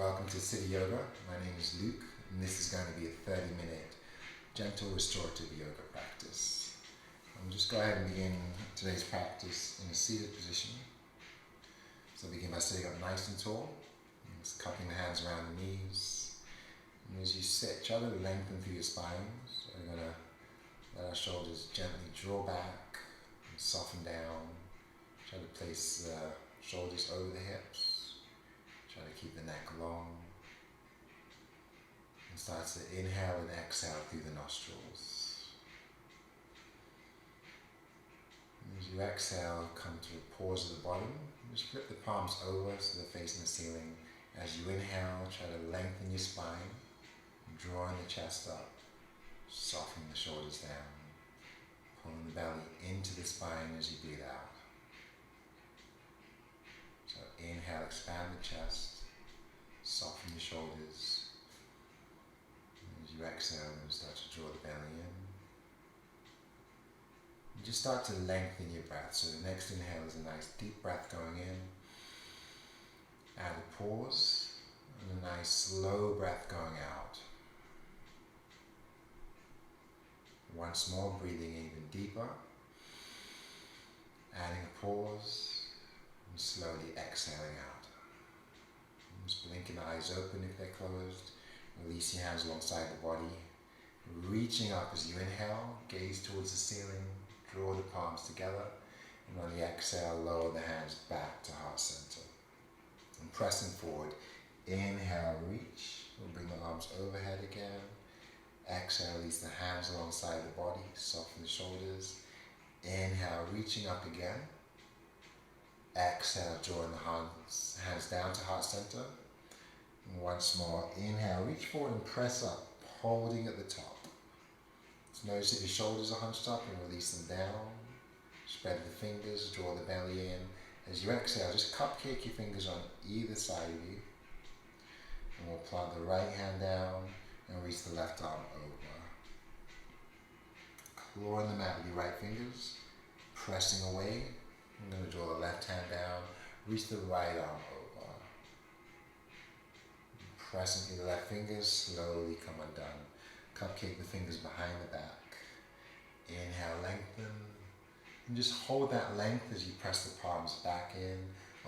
Welcome to City Yoga. My name is Luke, and this is going to be a 30-minute gentle restorative yoga practice. I'm just go ahead and begin today's practice in a seated position. So begin by sitting up nice and tall, and just cupping the hands around the knees. And as you sit, try to lengthen through your spine. So we're going to let our shoulders gently draw back and soften down. Try to place the shoulders over the hips. Try to keep the neck long. And start to inhale and exhale through the nostrils. And as you exhale, come to a pause at the bottom. Just flip the palms over so they're facing the ceiling. As you inhale, try to lengthen your spine, drawing the chest up, softening the shoulders down, pulling the belly into the spine as you breathe out. So inhale, expand the chest, soften the shoulders. And as you exhale, you start to draw the belly in. And just start to lengthen your breath. So the next inhale is a nice deep breath going in. Add a pause and a nice slow breath going out. Once more, breathing even deeper. Adding a pause. And slowly exhaling out. And just blinking the eyes open if they're closed. Release your hands alongside the body. Reaching up as you inhale, gaze towards the ceiling, draw the palms together, and on the exhale, lower the hands back to heart center. And pressing forward, inhale, reach. We'll bring the arms overhead again. Exhale, release the hands alongside the body, soften the shoulders. Inhale, reaching up again. Exhale, drawing the hands down to heart center. And once more, inhale, reach forward and press up, holding at the top. So notice that your shoulders are hunched up and release them down. Spread the fingers, draw the belly in. As you exhale, just cupcake your fingers on either side of you. And we'll plant the right hand down and reach the left arm over. Clawing the mat with your right fingers, pressing away. I'm going to draw the left hand down, reach the right arm over. Pressing through the left fingers, slowly come undone. Cupcake the fingers behind the back. Inhale, lengthen. And just hold that length as you press the palms back in.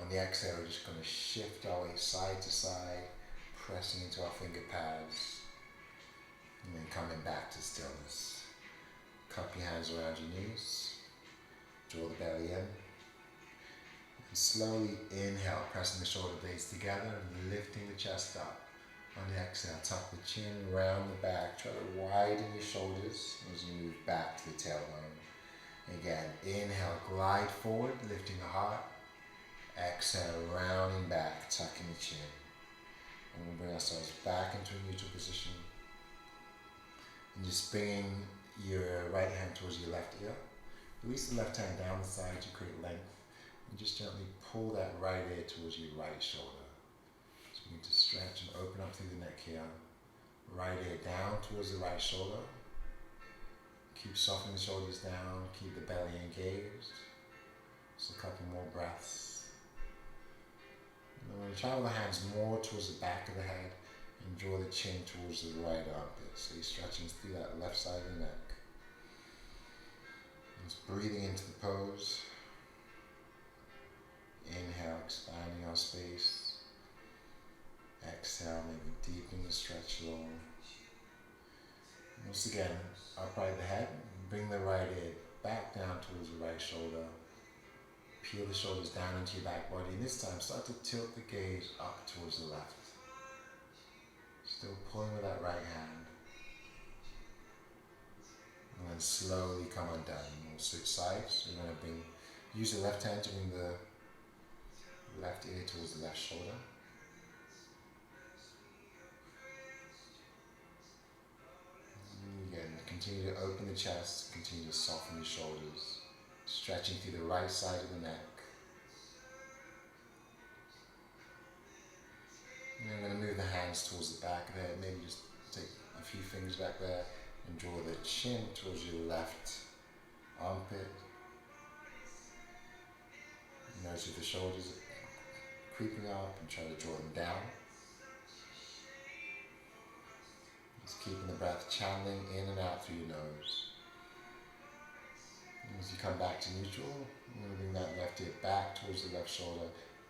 On the exhale, we're just going to shift our weight side to side, pressing into our finger pads. And then coming back to stillness. Cup your hands around your knees. Draw the belly in. And slowly inhale, pressing the shoulder blades together and lifting the chest up. On the exhale, tuck the chin, round the back. Try to widen your shoulders as you move back to the tailbone. Again, inhale, glide forward, lifting the heart. Exhale, rounding back, tucking the chin. And we'll bring ourselves back into a neutral position. And just bringing your right hand towards your left ear. Release the left hand down the side to create length. And just gently pull that right ear towards your right shoulder. So you need to stretch and open up through the neck here. Right ear down towards the right shoulder. Keep softening the shoulders down, keep the belly engaged. Just a couple more breaths. And then we're going to travel the hands more towards the back of the head and draw the chin towards the right armpit. So you're stretching through that left side of the neck. Just breathing into the pose. Inhale, expanding our space. Exhale, maybe deepen the stretch a little. Once again, upright the head. Bring the right ear back down towards the right shoulder. Peel the shoulders down into your back body. And this time, start to tilt the gaze up towards the left. Still pulling with that right hand. And then slowly come undone. We'll switch sides. We're going to use the left hand to bring the left ear towards the left shoulder. And again, continue to open the chest, continue to soften the shoulders, stretching through the right side of the neck. And then I'm going to move the hands towards the back of the head, maybe just take a few fingers back there and draw the chin towards your left armpit. Notice if the shoulders are creeping up and try to draw them down. Just keeping the breath channeling in and out through your nose. And as you come back to neutral, I'm going to bring that left hip back towards the left shoulder.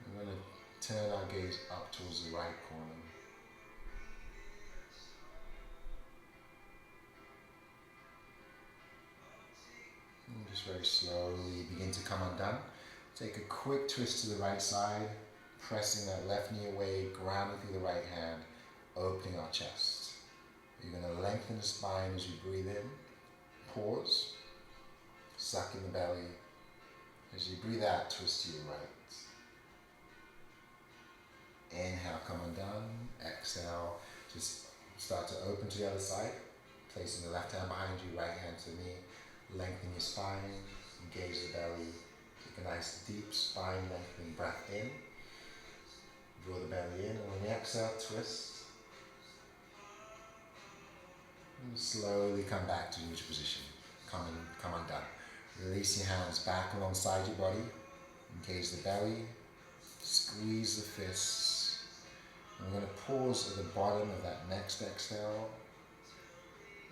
We're going to turn our gaze up towards the right corner. And just very slowly begin to come undone. Take a quick twist to the right side, pressing that left knee away, grounding through the right hand, opening our chest. You're going to lengthen the spine as you breathe in. Pause. Suck in the belly. As you breathe out, twist to your right. Inhale, come undone. Exhale, just start to open to the other side. Placing the left hand behind you, right hand to the knee. Lengthen your spine, engage the belly. Take a nice deep spine lengthening breath in. Draw the belly in, and on the exhale, twist. And slowly come back to neutral position. Come undone. Release your hands back alongside your body. Engage the belly. Squeeze the fists. And we're going to pause at the bottom of that next exhale.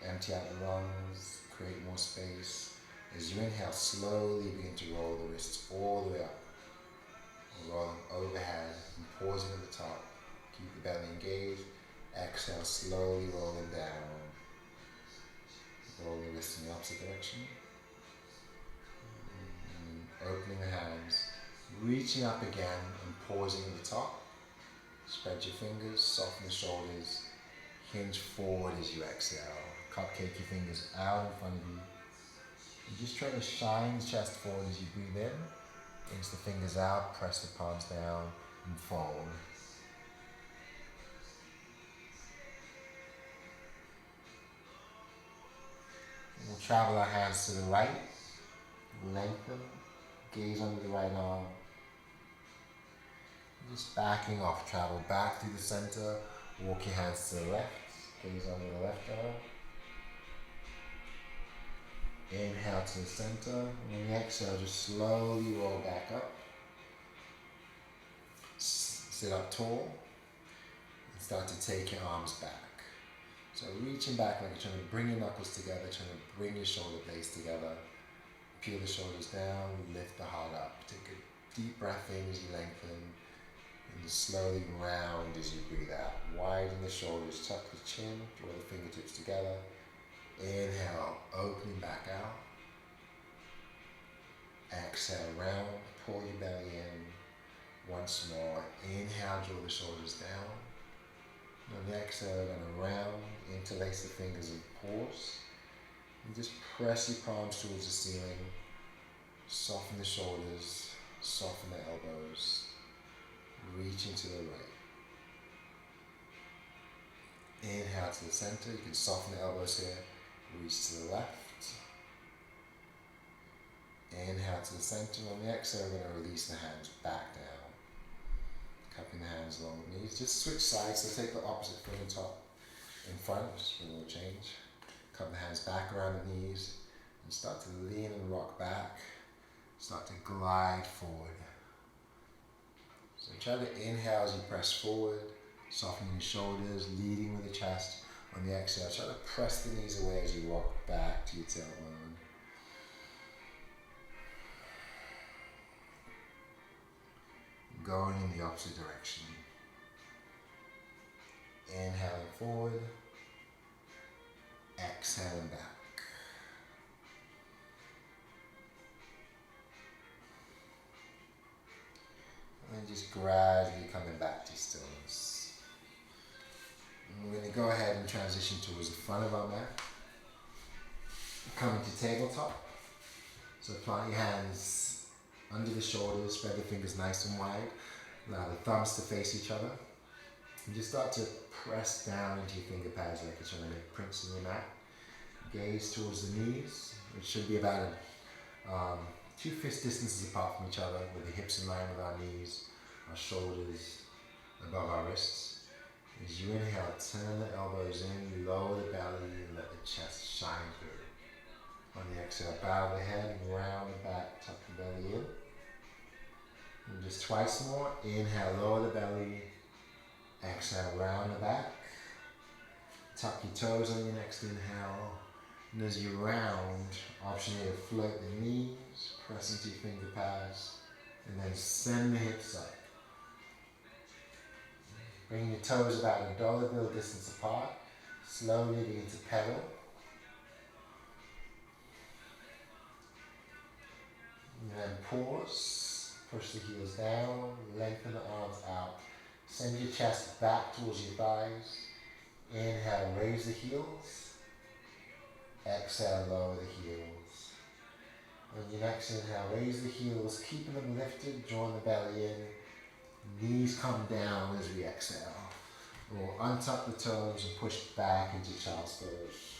Empty out the lungs. Create more space. As you inhale, slowly begin to roll the wrists all the way up. Rolling overhead and pausing at the top. Keep the belly engaged. Exhale, slowly rolling down. Roll the wrists in the opposite direction. Opening the hands. Reaching up again and pausing at the top. Spread your fingers, soften the shoulders. Hinge forward as you exhale. Cupcake your fingers out in front of you. You're just trying to shine the chest forward as you breathe in. Inch the fingers out, press the palms down, and fold. We'll travel our hands to the right. Lengthen. Gaze under the right arm. Just backing off. Travel back through the center. Walk your hands to the left. Gaze under the left arm. Inhale to the center, and on the exhale, just slowly roll back up. Sit up tall, and start to take your arms back. So reaching back like you're trying to bring your knuckles together, trying to bring your shoulder blades together. Peel the shoulders down, lift the heart up. Take a deep breath in as you lengthen, and just slowly round as you breathe out. Widen the shoulders, tuck the chin, draw the fingertips together. Inhale, opening back out. Exhale, round, pull your belly in. Once more, inhale, draw the shoulders down. And on the exhale, we're going to round, interlace the fingers and pause. And just press your palms towards the ceiling. Soften the shoulders, soften the elbows. Reaching to the right. Inhale to the center, you can soften the elbows here. Reach to the left. Inhale to the center. On the exhale, we're going to release the hands back down. Cupping the hands along the knees. Just switch sides. So take the opposite fingertop in front, just for a little change. Cup the hands back around the knees. And start to lean and rock back. Start to glide forward. So try to inhale as you press forward. Softening your shoulders, leading with the chest. On the exhale, try to press the knees away as you rock back to your tailbone. Going in the opposite direction. Inhaling forward. Exhaling back. And then just gradually coming back to stillness. We're going to go ahead and transition towards the front of our mat. Coming to tabletop. So plant your hands under the shoulders, spread the fingers nice and wide. Allow the thumbs to face each other. And just start to press down into your finger pads like you're trying to make prints in your mat. Gaze towards the knees, which should be about 2 fist distances apart from each other, with the hips in line with our knees, our shoulders above our wrists. As you inhale, turn the elbows in, lower the belly, and let the chest shine through. On the exhale, bow the head, round the back, tuck the belly in. And just twice more. Inhale, lower the belly. Exhale, round the back. Tuck your toes on your next inhale. And as you round, option A to float the knees, press into your finger pads, and then send the hips up. Bring your toes about a dollar bill distance apart. Slowly begin to pedal. And then pause, push the heels down, lengthen the arms out. Send your chest back towards your thighs. Inhale, raise the heels. Exhale, lower the heels. On your next inhale, raise the heels, keeping them lifted, drawing the belly in. Knees come down as we exhale. We'll untuck the toes and push back into child's pose.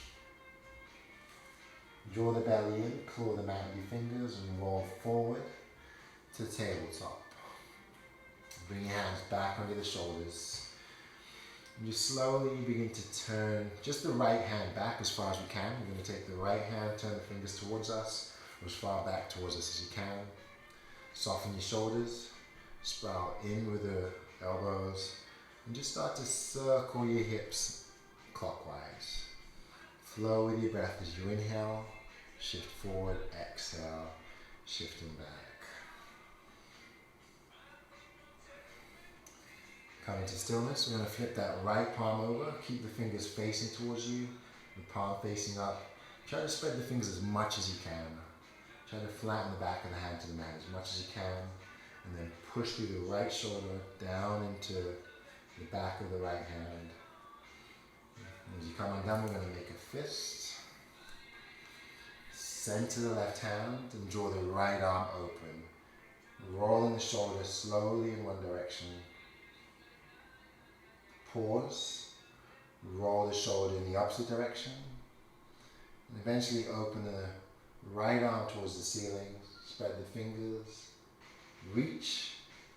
Draw the belly in, claw the mat with your fingers and roll forward to tabletop. Bring your hands back under the shoulders. And just slowly begin to turn just the right hand back as far as we can. We're going to take the right hand, turn the fingers towards us, or as far back towards us as you can. Soften your shoulders, sprout in with the elbows, and just start to circle your hips clockwise. Flow with your breath as you inhale, shift forward, exhale, shifting back. Coming to stillness, we're going to flip that right palm over, keep the fingers facing towards you, the palm facing up. Try to spread the fingers as much as you can. Try to flatten the back of the hand to the mat as much as you can, and then push through the right shoulder down into the back of the right hand. As you come undone, we're going to make a fist. Center the left hand and draw the right arm open. Rolling the shoulder slowly in one direction. Pause. Roll the shoulder in the opposite direction. And eventually open the right arm towards the ceiling. Spread the fingers. Reach.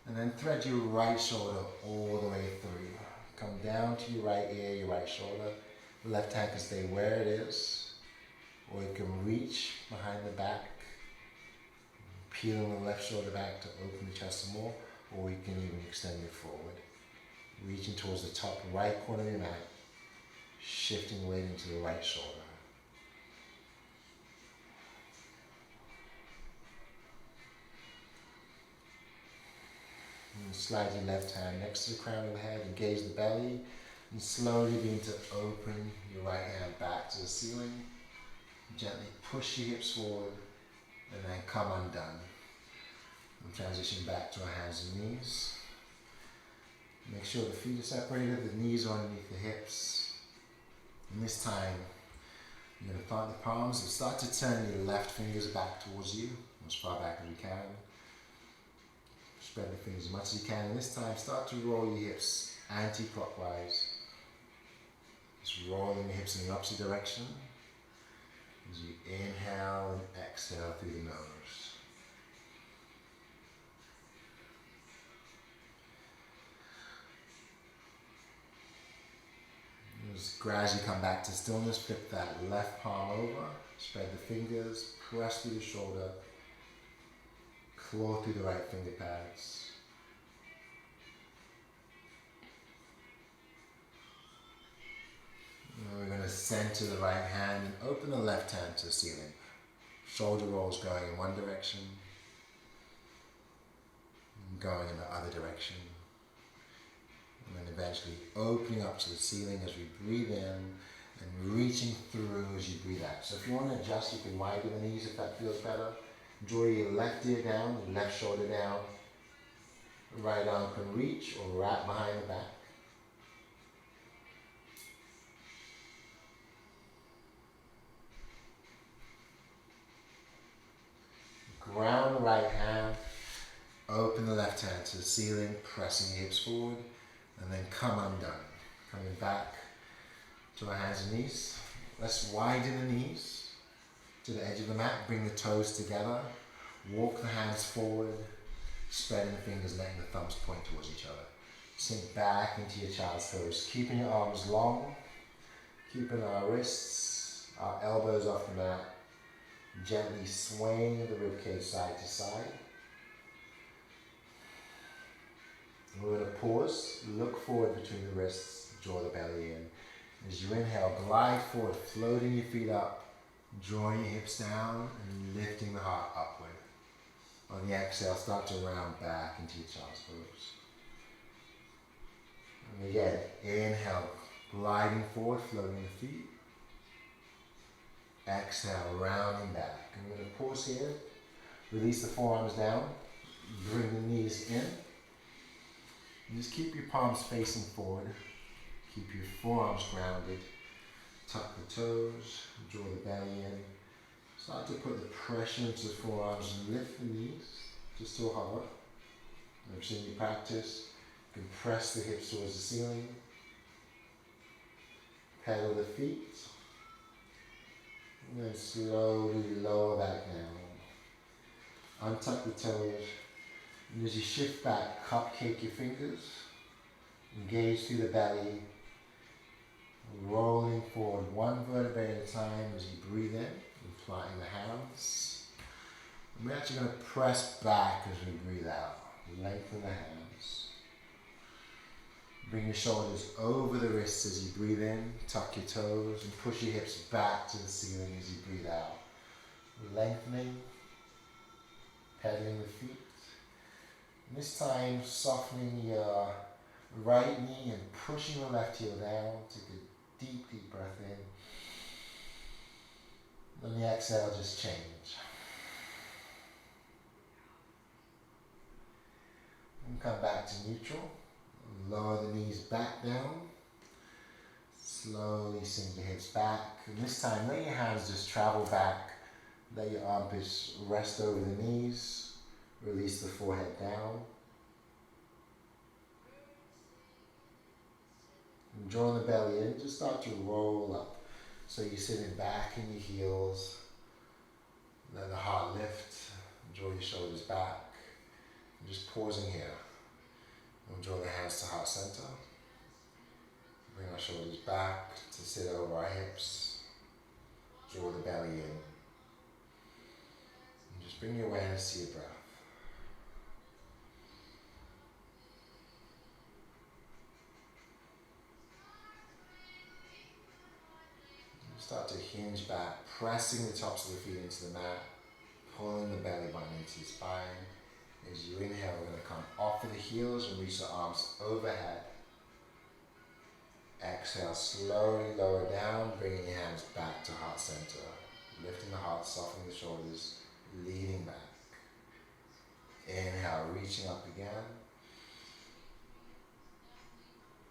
And then thread your right shoulder all the way through. Come down to your right ear, your right shoulder. The left hand can stay where it is, or you can reach behind the back, peeling the left shoulder back to open the chest some more, or you can even extend it forward. Reaching towards the top right corner of your mat, shifting weight into the right shoulder. And slide your left hand next to the crown of the head, engage the belly, and slowly begin to open your right hand back to the ceiling. Gently push your hips forward, and then come undone. And transition back to our hands and knees. Make sure the feet are separated, the knees are underneath the hips. And this time, you're going to plant the palms and start to turn your left fingers back towards you, as far back as you can. Spread the fingers as much as you can, and this time start to roll your hips anti-clockwise. Just rolling your hips in the opposite direction as you inhale and exhale through the nose. Just gradually come back to stillness, flip that left palm over, spread the fingers, press through the shoulder, claw through the right finger pads. And we're going to center the right hand and open the left hand to the ceiling. Shoulder rolls going in one direction, and going in the other direction. And then eventually opening up to the ceiling as we breathe in and reaching through as you breathe out. So if you want to adjust, you can widen the knees if that feels better. Draw your left ear down, your left shoulder down. Right arm can reach or wrap behind the back. Ground the right hand, open the left hand to the ceiling, pressing your hips forward, and then come undone. Coming back to our hands and knees. Let's widen the knees to the edge of the mat, bring the toes together, walk the hands forward, spreading the fingers, letting the thumbs point towards each other. Sink back into your child's pose, keeping your arms long, keeping our wrists, our elbows off the mat, gently swaying the ribcage side to side. We're going to pause, look forward between the wrists, draw the belly in, As you inhale, glide forward, floating your feet up, drawing your hips down and lifting the heart upward. On the exhale, start to round back into your child's pose. And again, inhale, gliding forward, floating the feet. Exhale, rounding back. I'm going to pause here. Release the forearms down. Bring the knees in. And just keep your palms facing forward. Keep your forearms grounded. Tuck the toes. Draw the belly in. Start to put the pressure into the forearms and lift the knees. Just to hover. I've seen you practice. You can press the hips towards the ceiling. Pedal the feet. And then slowly lower back down. Untuck the toes. And as you shift back, cupcake your fingers. Engage through the belly. Rolling forward one vertebrae at a time as you breathe in. Flying the hands. And we're actually going to press back as we breathe out. Lengthen the hands. Bring your shoulders over the wrists as you breathe in. Tuck your toes and push your hips back to the ceiling as you breathe out. Lengthening. Pedaling the feet. And this time softening your right knee and pushing the left heel down. Take a deep, deep breath in. On the exhale, just change. And come back to neutral. Lower the knees back down. Slowly sink your hips back. And this time, let your hands just travel back. Let your armpits rest over the knees. Release the forehead down. And drawing the belly in, just start to roll up. So you're sitting back in your heels. Let the heart lift. Draw your shoulders back. And just pausing here. We'll draw the hands to heart center. Bring our shoulders back to sit over our hips. Draw the belly in. And just bring your awareness to your breath. Start to hinge back, pressing the tops of the feet into the mat, pulling the belly button into your spine. As you inhale, we're going to come off of the heels and reach the arms overhead. Exhale, slowly lower down, bringing your hands back to heart center. Lifting the heart, softening the shoulders, leaning back. Inhale, reaching up again.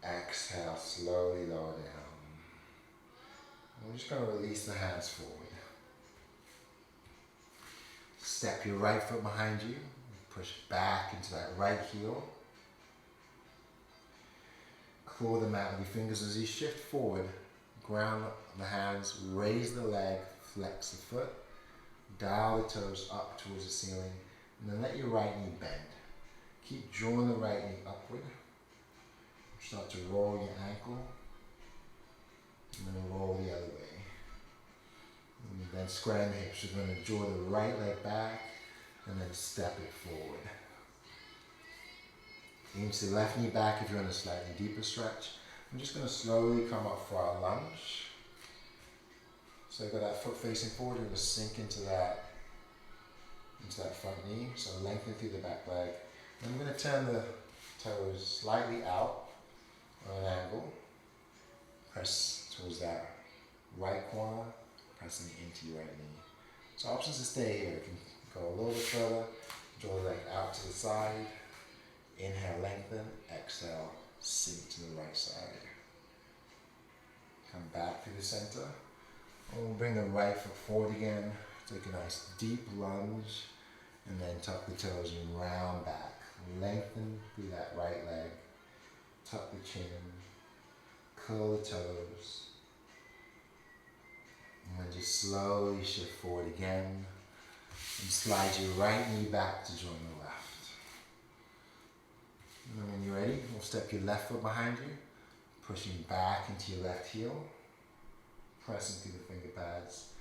Exhale, slowly lower down. We're just going to release the hands forward. Step your right foot behind you. Push back into that right heel. Claw the mat with your fingers as you shift forward. Ground the hands, raise the leg, flex the foot. Dial the toes up towards the ceiling. And then let your right knee bend. Keep drawing the right knee upward. Start to roll your ankle. And then roll the other way. And then square the hips. You're going to draw the right leg back and then step it forward. Inch the left knee back if you're in a slightly deeper stretch. I'm just going to slowly come up for our lunge. So I've got that foot facing forward. You're going to sink into that front knee. So lengthen through the back leg. And I'm going to turn the toes slightly out on an angle. Press towards that right corner, pressing into your right knee. So options to stay here. You can go a little bit further, draw the leg out to the side, inhale, lengthen, exhale, sink to the right side. Come back through the center. And we'll bring the right foot forward again, take a nice deep lunge, and then tuck the toes and round back. Lengthen through that right leg, tuck the chin, curl the toes, and then just slowly shift forward again and slide your right knee back to join the left. And then when you're ready, we'll step your left foot behind you, pushing back into your left heel, pressing through the finger pads,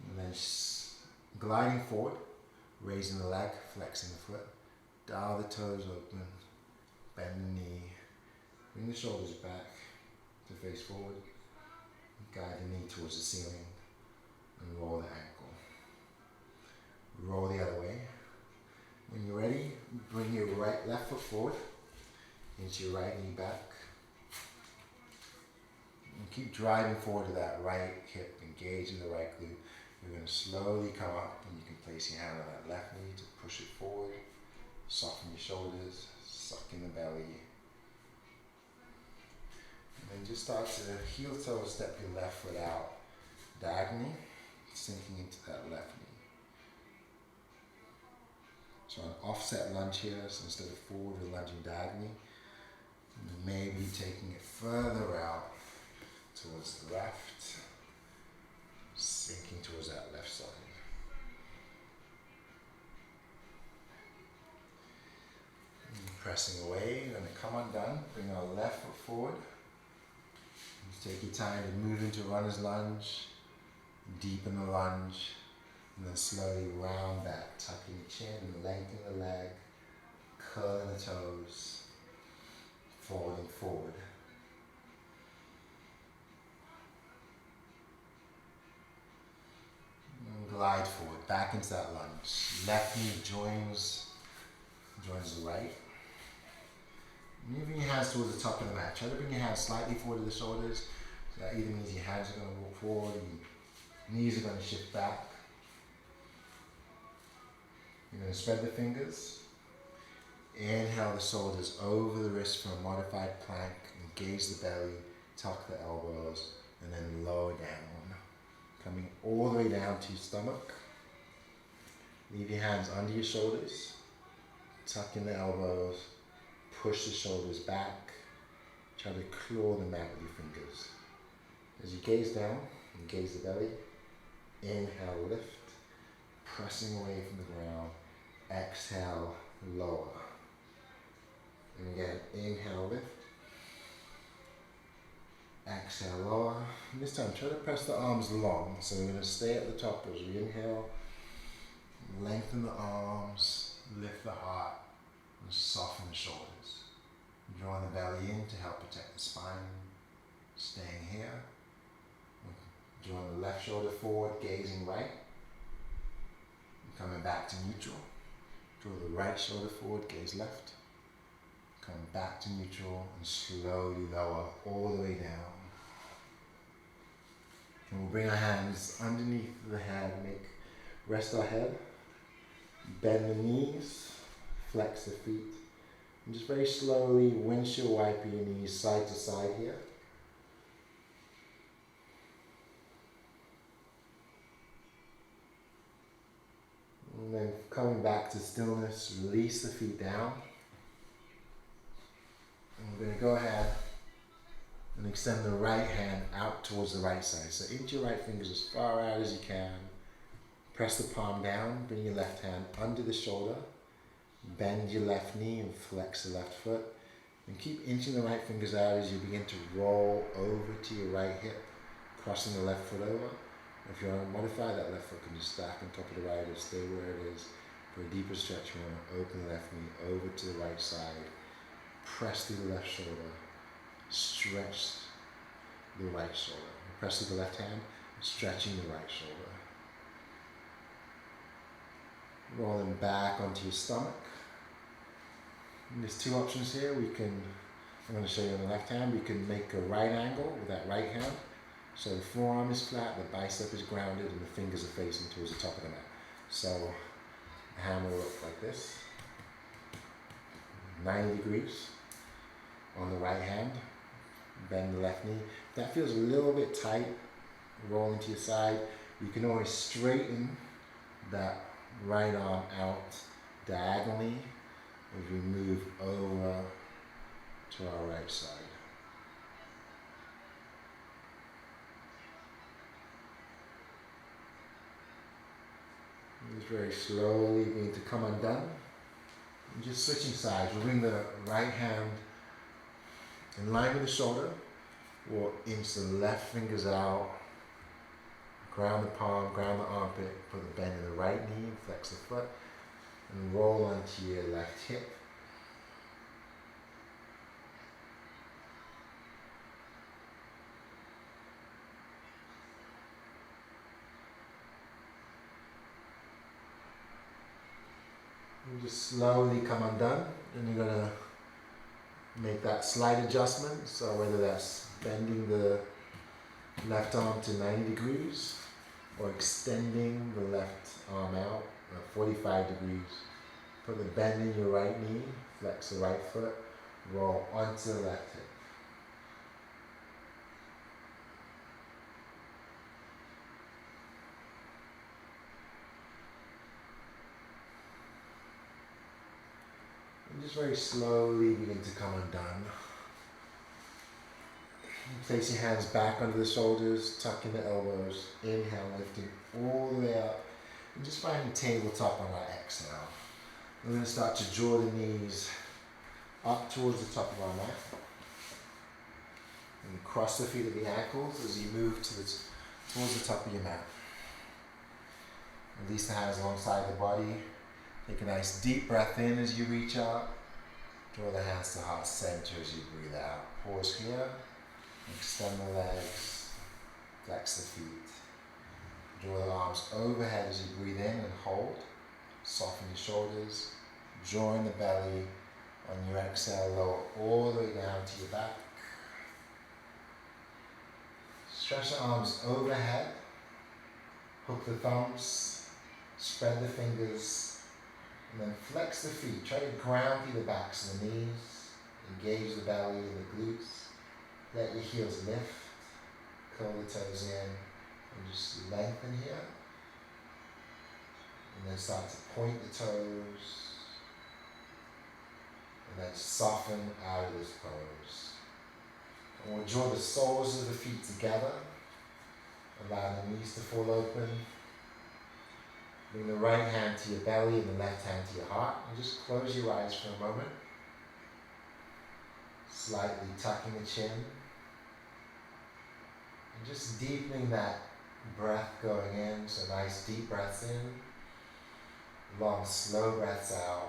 and then gliding forward, raising the leg, flexing the foot, dial the toes open, bend the knee, bring the shoulders back, to face forward. Guide the knee towards the ceiling and roll the ankle. Roll the other way. When you're ready, bring your left foot forward into your right knee back. And keep driving forward to that right hip, engaging the right glute. You're going to slowly come up and you can place your hand on that left knee to push it forward. Soften your shoulders, suck in the belly. And then just start to heel toe step your left foot out diagonally, sinking into that left knee. So an offset lunge here, so instead of forward, we're lunging diagonally. And maybe taking it further out towards the left, sinking towards that left side. And pressing away, you're going to come undone, bring our left foot forward. Take your time to move into runner's lunge, deepen the lunge, and then slowly round back, tucking the chin, lengthen the leg, curling the toes, folding forward. And glide forward, back into that lunge. Left knee joins the right. Moving your hands towards the top of the mat. Try to bring your hands slightly forward to the shoulders. So that either means your hands are going to walk forward, your knees are going to shift back. You're going to spread the fingers. Inhale the shoulders over the wrist for a modified plank. Engage the belly, tuck the elbows, and then lower down. Coming all the way down to your stomach. Leave your hands under your shoulders. Tuck in the elbows. Push the shoulders back. Try to claw the mat with your fingers. As you gaze down, engage the belly. Inhale, lift. Pressing away from the ground. Exhale, lower. And again, inhale, lift. Exhale, lower. And this time, try to press the arms long. So we're going to stay at the top as we inhale. Lengthen the arms, lift the heart, and soften the shoulders. Drawing the belly in to help protect the spine. Staying here. Drawing the left shoulder forward, gazing right. Coming back to neutral. Draw the right shoulder forward, gaze left. Come back to neutral and slowly lower all the way down. And we'll bring our hands underneath the head, rest our head, bend the knees, flex the feet. And just very slowly windshield wipe your knees side to side here. And then coming back to stillness, release the feet down. And we're going to go ahead and extend the right hand out towards the right side. So into your right fingers as far out as you can. Press the palm down, bring your left hand under the shoulder. Bend your left knee and flex the left foot. And keep inching the right fingers out as you begin to roll over to your right hip, crossing the left foot over. If you want to modify that left foot, can just stack on top of the right or stay where it is. For a deeper stretch, you want to open the left knee over to the right side. Press through the left shoulder. Stretch the right shoulder. Press through the left hand, stretching the right shoulder. Rolling back onto your stomach. And there's two options here. I'm going to show you on the left hand, we can make a right angle with that right hand. So the forearm is flat, the bicep is grounded, and the fingers are facing towards the top of the mat. So the hand will look like this. 90 degrees on the right hand. Bend the left knee. If that feels a little bit tight, roll into your side. You can always straighten that right arm out diagonally as we move over to our right side. Just very slowly begin to come undone. And just switching sides. We'll bring the right hand in line with the shoulder. We'll inch the left fingers out. Ground the palm, ground the armpit. Put the bend in the right knee, flex the foot. And roll onto your left hip. Just slowly come undone, and you're gonna make that slight adjustment. So whether that's bending the left arm to 90 degrees or extending the left arm out 45 degrees. Put the bend in your right knee, flex the right foot, roll onto the left hip. And just very slowly begin to come undone. Place your hands back under the shoulders, tucking the elbows, inhale, lifting all the way up, and just finding tabletop on our exhale. We're going to start to draw the knees up towards the top of our mat. And cross the feet at the ankles as you move towards the top of your mat. Release the hands alongside the body. Take a nice deep breath in as you reach up. Draw the hands to heart center as you breathe out. Pause here. Extend the legs. Flex the feet. Draw the arms overhead as you breathe in and hold. Soften your shoulders. Draw in the belly. On your exhale, lower all the way down to your back. Stretch the arms overhead. Hook the thumbs. Spread the fingers. And then flex the feet. Try to ground through the backs of the knees. Engage the belly and the glutes. Let your heels lift. Curl the toes in. And just lengthen here. And then start to point the toes. And then soften out of this pose. And we'll draw the soles of the feet together. Allow the knees to fall open. Bring the right hand to your belly and the left hand to your heart. And just close your eyes for a moment. Slightly tucking the chin. And just deepening that breath going in. So nice deep breaths in. Long, slow breaths out.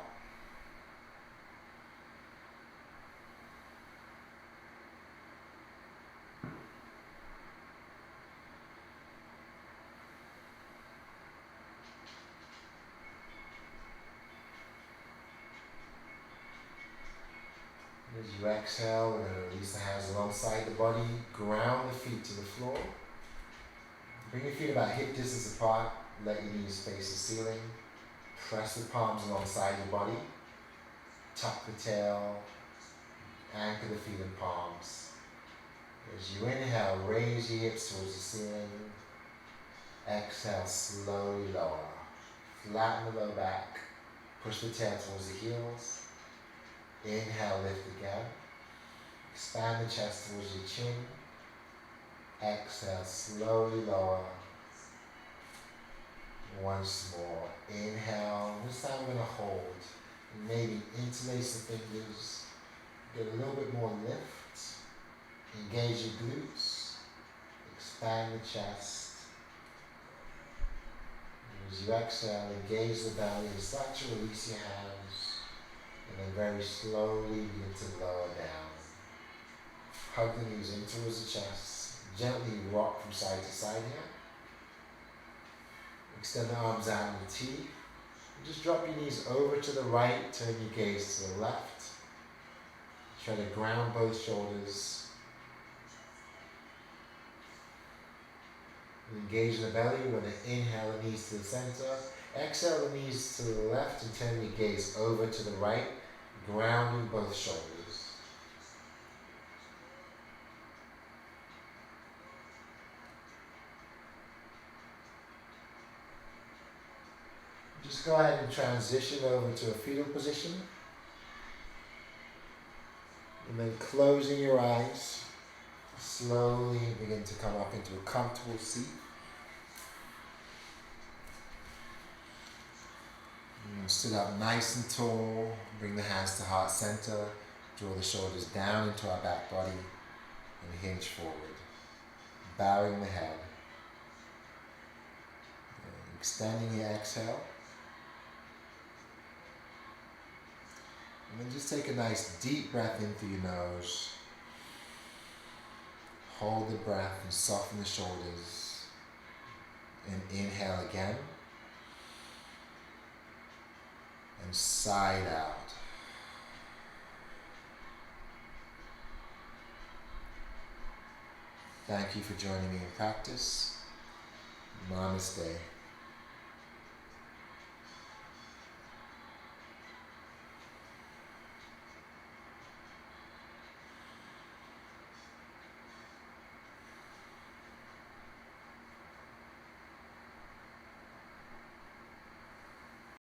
As you exhale, we're going to release the hands alongside the body. Ground the feet to the floor. Bring your feet about hip distance apart. Let your knees face the ceiling. Press the palms alongside your body. Tuck the tail. Anchor the feet in palms. As you inhale, raise your hips towards the ceiling. Exhale, slowly lower. Flatten the low back. Push the tail towards the heels. Inhale, lift again. Expand the chest towards your chin. Exhale, slowly lower. Once more. Inhale. This time we're going to hold. And maybe interlace the fingers. Get a little bit more lift. Engage your glutes. Expand the chest. And as you exhale, engage the belly and start to release your hands. And then very slowly begin to lower down. Hug the knees in towards the chest. Gently rock from side to side here. Extend the arms out in the T. And just drop your knees over to the right. Turn your gaze to the left. Try to ground both shoulders. Engage the belly. We're going to inhale the knees to the center. Exhale the knees to the left and turn your gaze over to the right, grounding both shoulders. Just go ahead and transition over to a fetal position. And then closing your eyes, slowly begin to come up into a comfortable seat. Sit up nice and tall, bring the hands to heart center, draw the shoulders down into our back body and hinge forward, bowing the head. And extending the exhale. And then just take a nice deep breath in through your nose. Hold the breath and soften the shoulders. And inhale again. and side out. Thank you for joining me in practice. Namaste.